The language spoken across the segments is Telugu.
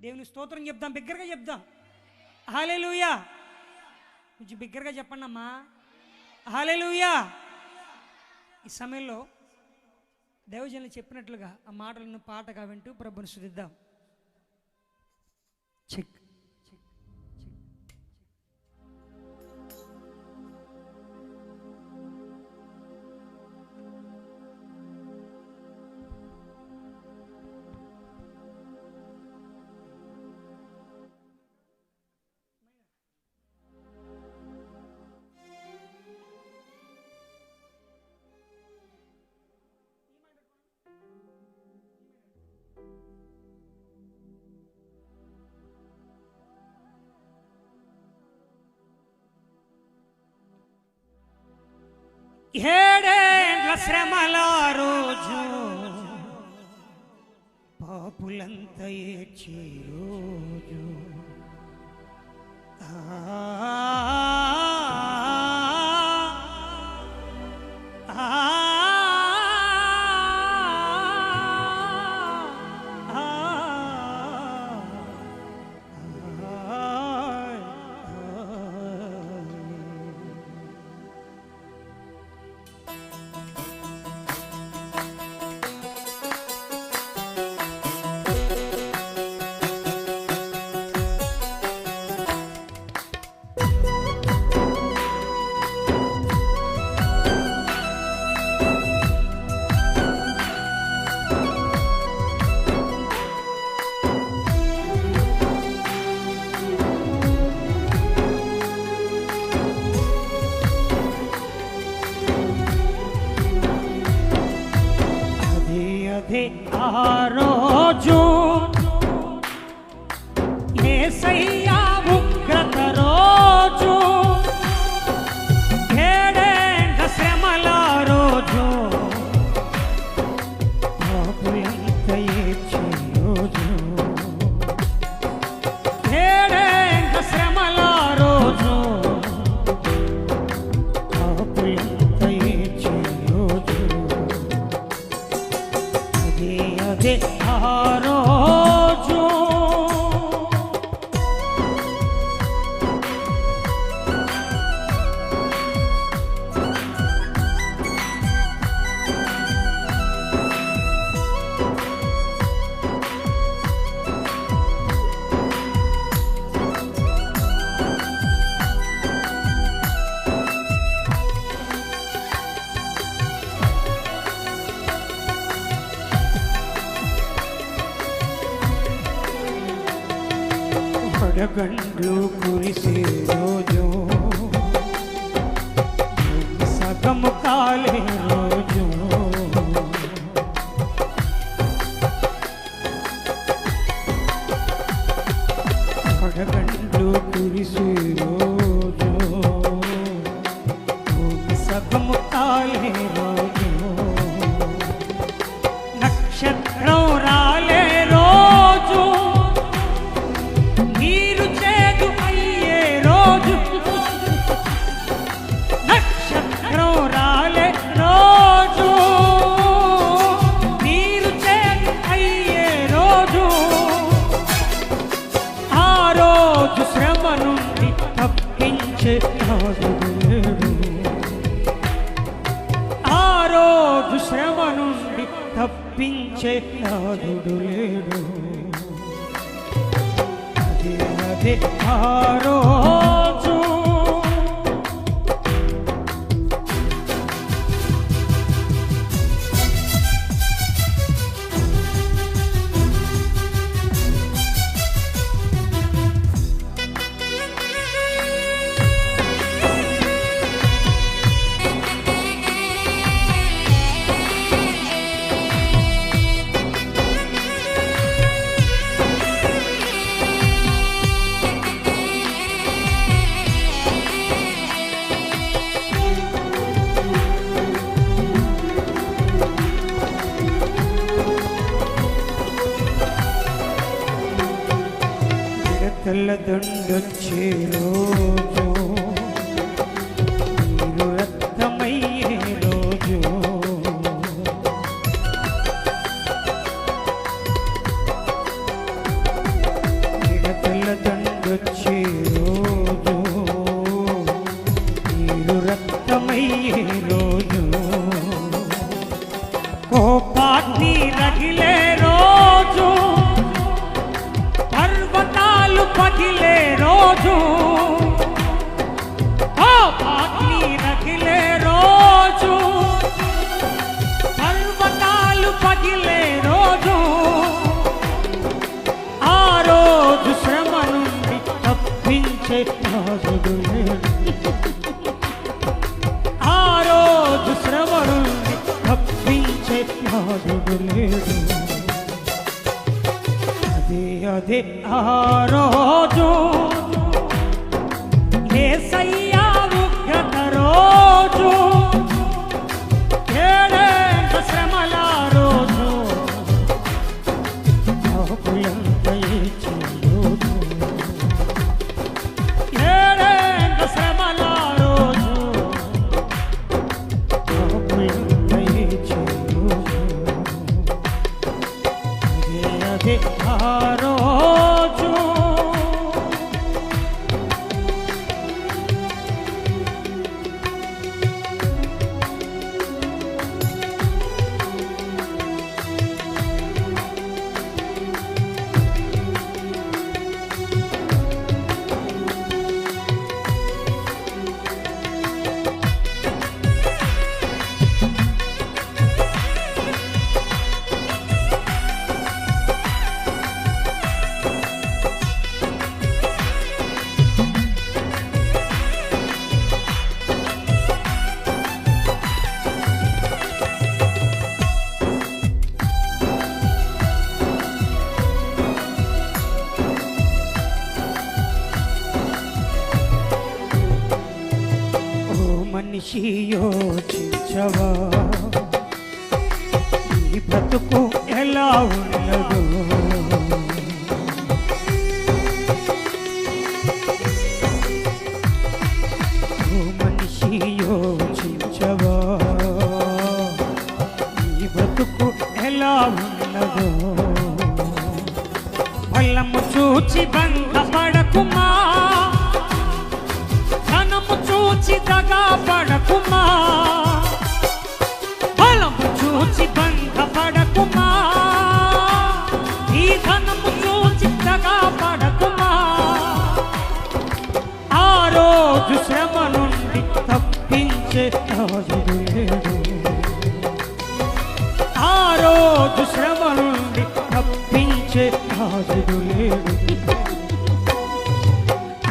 దేవుని స్తోత్రం చెప్దాం, బిగ్గరగా చెప్దాం. హల్లెలూయా. కొంచెం బిగ్గరగా చెప్పండి అమ్మా. హల్లెలూయా. ఈ సమయంలో దైవజనులు చెప్పినట్లుగా ఆ మాటలను పాటగా వింటూ ప్రభుని స్తుతిద్దాం. చెక్ ఏడేండ్ల శ్రమల రోజు పాపులంత ఏడ్చే రోజు ఆ రోజు యేసయ్యా ఉగ్రత రోజు, ఏడేండ్ల శ్రమల రోజు పాపులంత ఏడ్చే రోజు, ఏడేండ్ల శ్రమల రోజు పాపులంత ఏడ్చే రోజు. అదే ఆ రోజు పడగండ్లు కురిసే రోజు, సగము కాలే రోజు, పడగండ్లు కురిసే రోజు, సగము కాలే రోజు, నక్షత్రం రాలే రోజు, నీరు చేదు అయ్యే రోజు, నక్షత్రం రాలే రోజు, నీరు చేదు అయ్యే రోజు, ఆ రోజు శ్రమ నుండి తప్పించే నాదుడు లేడు, ఆ రోజు శ్రమ నుండి తప్పించే నాదుడు లేడు. అదే ఆ రోజు తెల్లదొండొచ్చే రోజు, నీరు రక్తమయ్యే రోజు, వచ్చే రోజు, నీరు రక్తమయ్యే రోజు, కోపాగ్ని రగిలే రోజు, పర్వతాలు పగిలే రోజు, కోపాగ్ని రగిలే రోజు, పర్వతాలు పగిలే రోజు, ఆ రోజు శ్రమ నుండి తప్పించే నాథుడు లేడు. ఆ రోజు శ్రమ నుండి తప్పించే నాథుడు లేడు. అదే అదే ఆ రోజు, యేసయ్యా ఉగ్రత రోజు, ఏడేండ్ల శ్రమల రోజు, పాపులంత ఏడ్చే రోజు, ఏడేండ్ల శ్రమల రోజు, పాపులంత ఏడ్చే రోజు. అదే ఆ రోజు. మనిషి యోచించవా, ఈ బ్రతుకు ఎలా ఉన్నదో, మనిషి యోచించవా, ఈ బ్రతుకు ఎలా ఉన్నదో. బలము చూచి బంధపడకుమా, ధనము చూచి దగా పడకుమా, బలము చూచి బంధపడకుమా, ఈ ధనము చూచి దగా పడకుమా. ఆ రోజు శ్రమ నుండి తప్పించే నాథుడు లేడు. ఆ రోజు శ్రమ నుండి తప్పించే నాథుడు లేడు.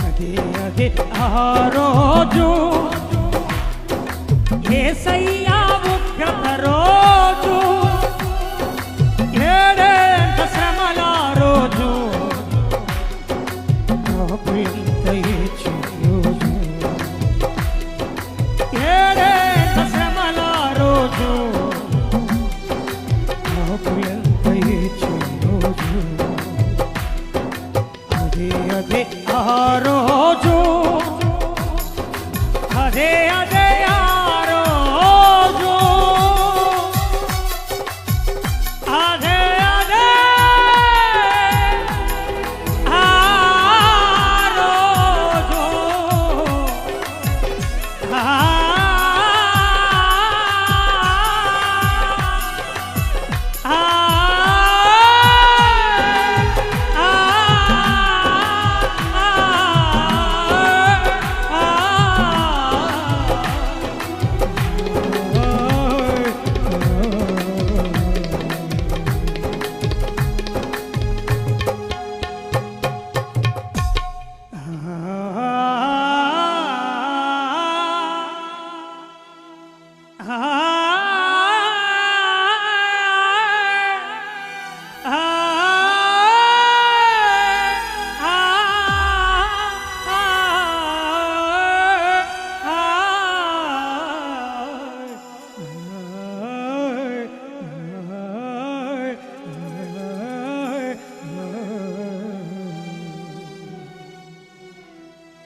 అదే అదే ఆ రోజు, యేసయ్యా ఉగ్రత రోజు, ఏడేండ్ల శ్రమల రోజు, పాపులంత ఏడ్చే రోజు, ఏడేండ్ల శ్రమల రోజు, పాపులంత ఏడ్చే రోజు. అదే అదే ఆ రోజు.